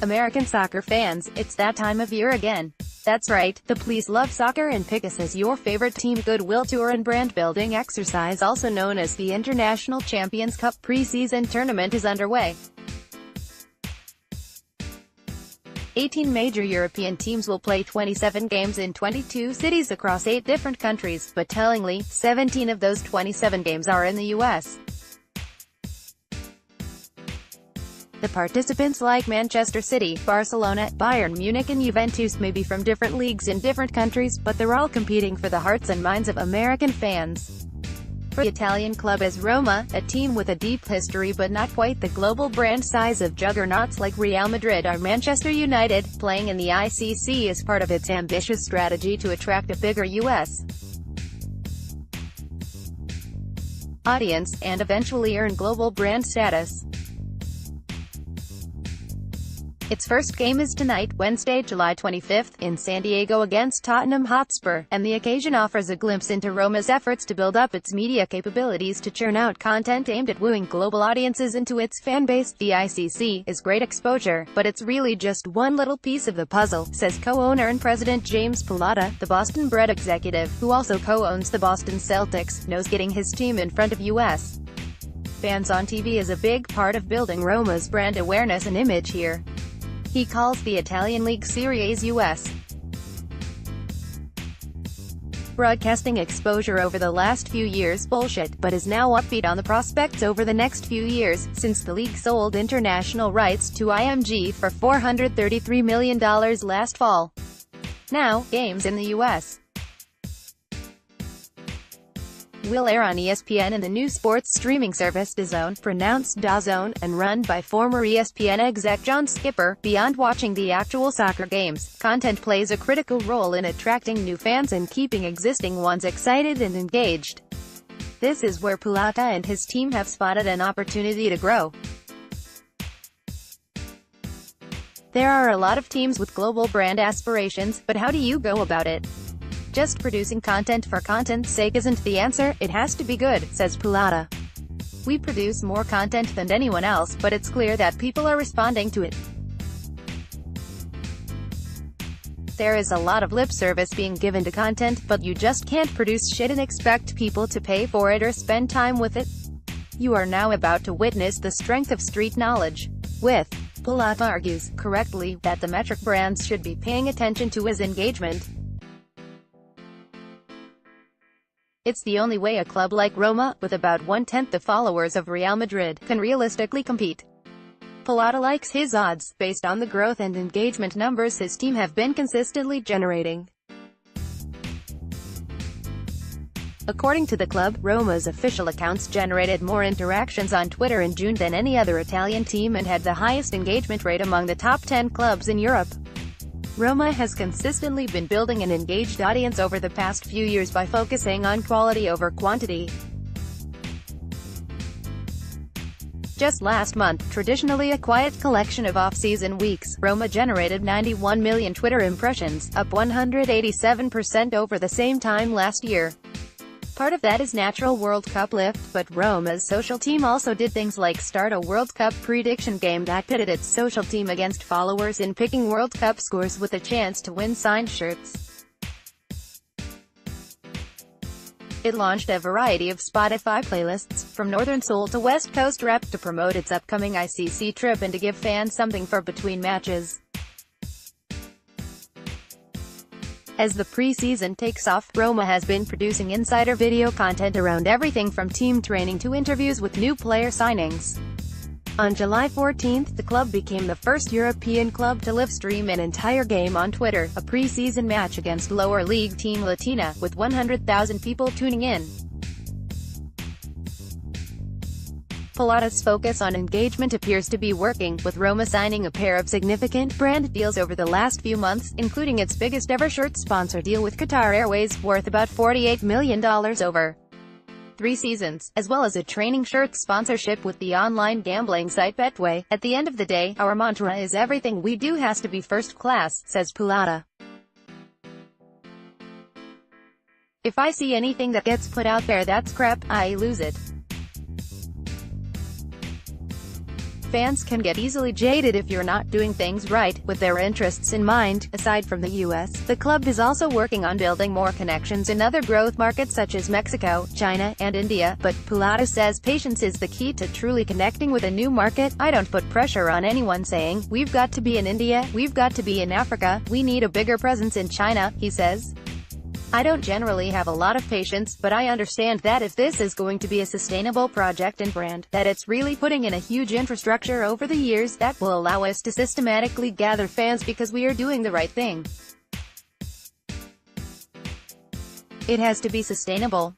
American soccer fans, it's that time of year again. That's right, the Please Love Soccer and Pick Us as Your Favorite Team Goodwill Tour and brand building exercise, also known as the International Champions Cup preseason tournament, is underway. 18 major European teams will play 27 games in 22 cities across 8 different countries, but tellingly, 17 of those 27 games are in the U.S. The participants, like Manchester City, Barcelona, Bayern Munich and Juventus, may be from different leagues in different countries, but they're all competing for the hearts and minds of American fans. For the Italian club is Roma, a team with a deep history but not quite the global brand size of juggernauts like Real Madrid or Manchester United, playing in the ICC is part of its ambitious strategy to attract a bigger U.S. audience, and eventually earn global brand status. Its first game is tonight, Wednesday, July 25th, in San Diego against Tottenham Hotspur, and the occasion offers a glimpse into Roma's efforts to build up its media capabilities to churn out content aimed at wooing global audiences into its fanbase. The ICC is great exposure, but it's really just one little piece of the puzzle, says co-owner and president James Pallotta, the Boston-bred executive, who also co-owns the Boston Celtics, knows getting his team in front of U.S. fans on TV is a big part of building Roma's brand awareness and image here. He calls the Italian League Series U.S. broadcasting exposure over the last few years bullshit, but is now upbeat on the prospects over the next few years, since the league sold international rights to IMG for $433 million last fall. Now, games in the U.S. will air on ESPN and the new sports streaming service DAZN, pronounced DAZN, and run by former ESPN exec John Skipper. Beyond watching the actual soccer games, content plays a critical role in attracting new fans and keeping existing ones excited and engaged. This is where Pallotta and his team have spotted an opportunity to grow. There are a lot of teams with global brand aspirations, but how do you go about it? Just producing content for content's sake isn't the answer, it has to be good, says Pallotta. We produce more content than anyone else, but it's clear that people are responding to it. There is a lot of lip service being given to content, but you just can't produce shit and expect people to pay for it or spend time with it. You are now about to witness the strength of street knowledge. With Pallotta argues, correctly, that the metric brands should be paying attention to is engagement. It's the only way a club like Roma, with about 1/10 the followers of Real Madrid, can realistically compete. Pallotta likes his odds, based on the growth and engagement numbers his team have been consistently generating. According to the club, Roma's official accounts generated more interactions on Twitter in June than any other Italian team and had the highest engagement rate among the top 10 clubs in Europe. Roma has consistently been building an engaged audience over the past few years by focusing on quality over quantity. Just last month, traditionally a quiet collection of off-season weeks, Roma generated 91 million Twitter impressions, up 187% over the same time last year. Part of that is natural World Cup lift, but Roma's social team also did things like start a World Cup prediction game that pitted its social team against followers in picking World Cup scores with a chance to win signed shirts. It launched a variety of Spotify playlists, from Northern Soul to West Coast rap, to promote its upcoming ICC trip and to give fans something for between matches. As the preseason takes off, Roma has been producing insider video content around everything from team training to interviews with new player signings. On July 14th, the club became the first European club to live stream an entire game on Twitter, a preseason match against lower league team Latina, with 100,000 people tuning in. Pallotta's focus on engagement appears to be working, with Roma signing a pair of significant brand deals over the last few months, including its biggest ever shirt sponsor deal with Qatar Airways, worth about $48 million over 3 seasons, as well as a training shirt sponsorship with the online gambling site Betway. At the end of the day, our mantra is everything we do has to be first class, says Pallotta. If I see anything that gets put out there that's crap, I lose it. fans can get easily jaded if you're not doing things right, with their interests in mind. Aside from the US, the club is also working on building more connections in other growth markets such as Mexico, China, and India, but Pulata says patience is the key to truly connecting with a new market. I don't put pressure on anyone saying, we've got to be in India, we've got to be in Africa, we need a bigger presence in China, he says. I don't generally have a lot of patience, but I understand that if this is going to be a sustainable project and brand, that it's really putting in a huge infrastructure over the years that will allow us to systematically gather fans because we are doing the right thing. It has to be sustainable.